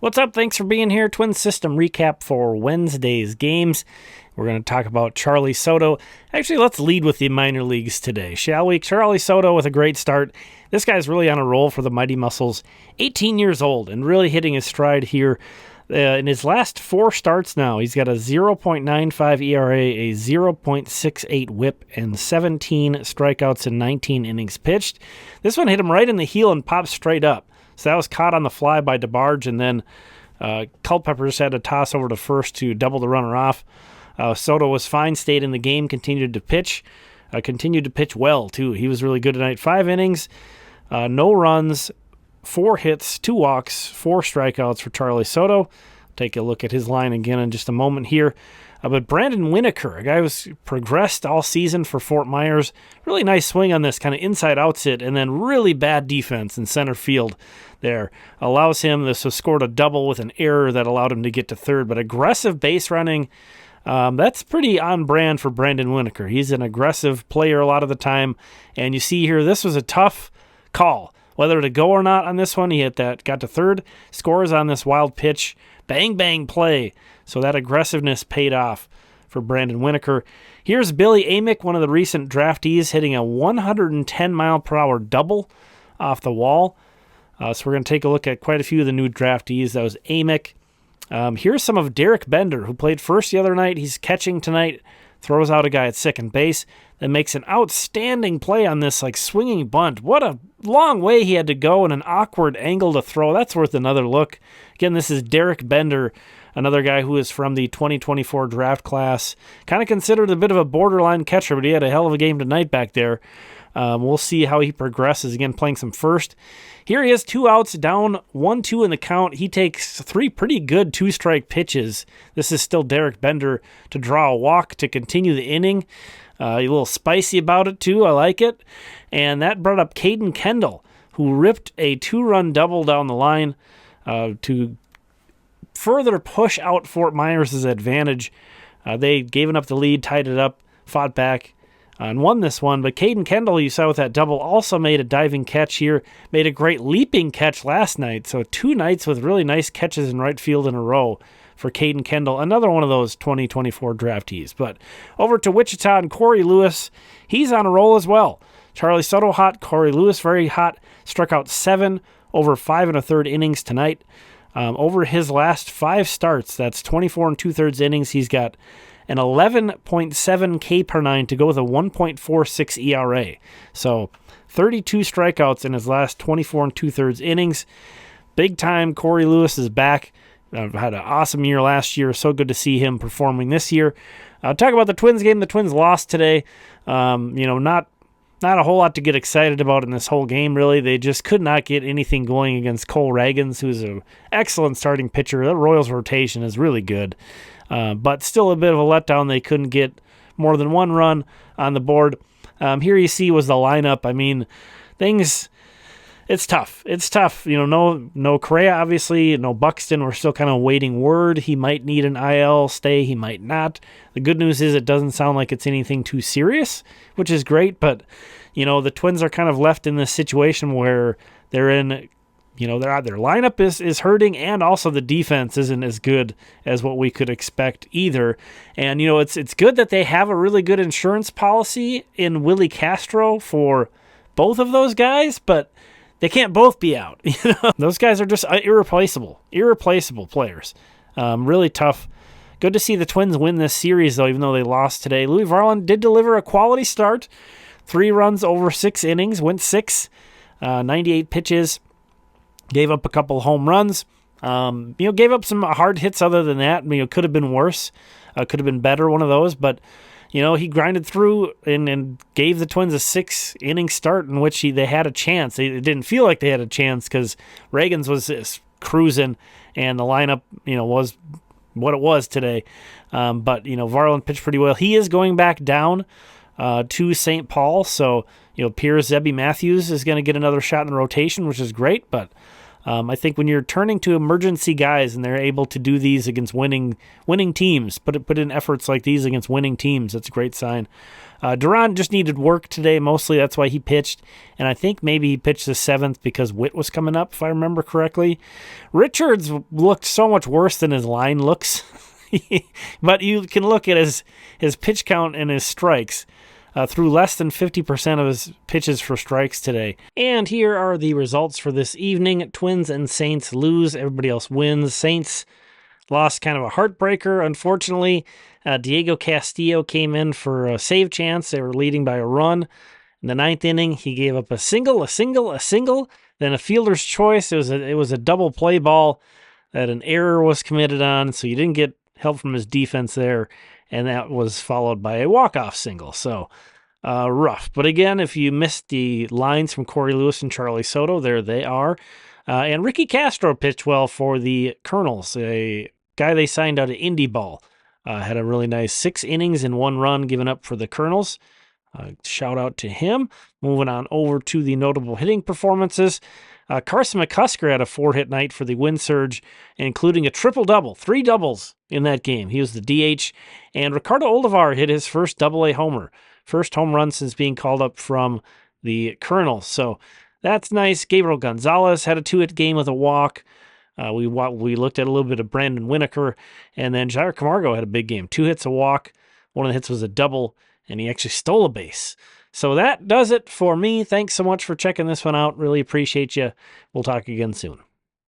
What's up? Thanks for being here. Twin System recap for Wednesday's games. We're going to talk about Charlee Soto. Actually, let's lead with the minor leagues today, shall we? Charlee Soto with a great start. This guy's really on a roll for the Mighty Mussels. 18 years old and really hitting his stride here. In his last 4 starts now, he's got a 0.95 ERA, a 0.68 whip, and 17 strikeouts in 19 innings pitched. This one hit him right in the heel and popped straight up. So that was caught on the fly by DeBarge, and then Culpepper just had to toss over to first to double the runner off. Soto was fine, stayed in the game, continued to pitch well, too. He was really good tonight. 5 innings, no runs, 4 hits, 2 walks, 4 strikeouts for Charlee Soto. Take a look at his line again in just a moment here. But Brandon Winokur, a guy who's progressed all season for Fort Myers. Really nice swing on this kind of inside-out sit, and then really bad defense in center field there. Allows him, this was scored a double with an error that allowed him to get to third. But aggressive base running, that's pretty on brand for Brandon Winokur. He's an aggressive player a lot of the time. And you see here, this was a tough call. Whether to go or not on this one, he hit that, got to third, scores on this wild pitch, bang, bang play. So that aggressiveness paid off for Brandon Winokur. Here's Billy Amick, one of the recent draftees, hitting a 110-mile-per-hour double off the wall. So we're going to take a look at quite a few of the new draftees. That was Amick. Here's some of Derek Bender, who played first the other night. He's catching tonight, throws out a guy at second base, then makes an outstanding play on this swinging bunt. What a long way he had to go and an awkward angle to throw. That's worth another look. Again, this is Derek Bender, another guy who is from the 2024 draft class. Kind of considered a bit of a borderline catcher, but he had a hell of a game tonight back there. We'll see how he progresses. Again, playing some first. Here he is, 2 outs, down 1-2 in the count. He takes 3 pretty good 2-strike pitches. This is still Derek Bender to draw a walk to continue the inning. A little spicy about it, too. I like it. And that brought up Caden Kendle, who ripped a 2-run double down the line to further push out Fort Myers' advantage. They gave up the lead, tied it up, fought back, and won this one. But Caden Kendle, you saw with that double, also made a diving catch here, made a great leaping catch last night. So 2 nights with really nice catches in right field in a row for Caden Kendle, another one of those 2024 draftees. But over to Wichita and Cory Lewis, he's on a roll as well. Charlee Soto hot, Cory Lewis very hot, struck out 7 over 5 1/3 innings tonight. Over his last 5 starts, that's 24 2/3 innings, he's got an 11.7 K per 9 to go with a 1.46 ERA. So 32 strikeouts in his last 24 2/3 innings. Big time Cory Lewis is back. Had an awesome year last year. So good to see him performing this year. Talk about the Twins game. The Twins lost today. Not a whole lot to get excited about in this whole game, really. They just could not get anything going against Cole Ragans, who's an excellent starting pitcher. The Royals' rotation is really good. But still a bit of a letdown. They couldn't get more than 1 run on the board. Here you see was the lineup. I mean, it's tough. It's tough. No Correa, obviously. No Buxton. We're still kind of waiting word. He might need an IL stay. He might not. The good news is it doesn't sound like it's anything too serious, which is great. But, the Twins are kind of left in this situation where they're in, their lineup is hurting, and also the defense isn't as good as what we could expect either. And, it's good that they have a really good insurance policy in Willie Castro for both of those guys, but they can't both be out. Those guys are just irreplaceable players. Really tough. Good to see the Twins win this series, though, even though they lost today. Louis Varland did deliver a quality start. 3 runs over 6 innings, went 6, 98 pitches, gave up a couple home runs. Gave up some hard hits other than that. Could have been worse. Could have been better, one of those, but he grinded through and gave the Twins a 6-inning start in which they had a chance. It didn't feel like they had a chance because Ragans was cruising and the lineup, was what it was today. But Varland pitched pretty well. He is going back down to St. Paul, so Pierre Zebby Matthews is going to get another shot in the rotation, which is great. But I think when you're turning to emergency guys and they're able to do these against winning teams, put in efforts like these against winning teams, that's a great sign. Duran just needed work today, mostly. That's why he pitched. And I think maybe he pitched the 7th because Witt was coming up, if I remember correctly. Richards looked so much worse than his line looks. But you can look at his pitch count and his strikes. Threw less than 50% of his pitches for strikes today. And here are the results for this evening. Twins and Saints lose. Everybody else wins. Saints lost kind of a heartbreaker, unfortunately. Diego Castillo came in for a save chance. They were leading by a run. In the 9th inning, he gave up a single, then a fielder's choice. It was a double play ball that an error was committed on, so you didn't get help from his defense there, and that was followed by a walk-off single. So rough. But again, if you missed the lines from Cory Lewis and Charlee Soto, there they are. And Ricky Castro pitched well for the Colonels, a guy they signed out of Indy Ball. Had a really nice 6 innings and 1 run given up for the Colonels. Shout out to him. Moving on over to the notable hitting performances. Carson McCusker had a 4-hit night for the Wind Surge, including a triple-double, 3 doubles in that game. He was the DH. And Ricardo Olivar hit his first Double-A homer. First home run since being called up from the Colonels. So that's nice. Gabriel Gonzalez had a 2-hit game with a walk. We looked at a little bit of Brandon Winokur, and then Jair Camargo had a big game. 2 hits, a walk. One of the hits was a double, and he actually stole a base. So that does it for me. Thanks so much for checking this one out. Really appreciate you. We'll talk again soon.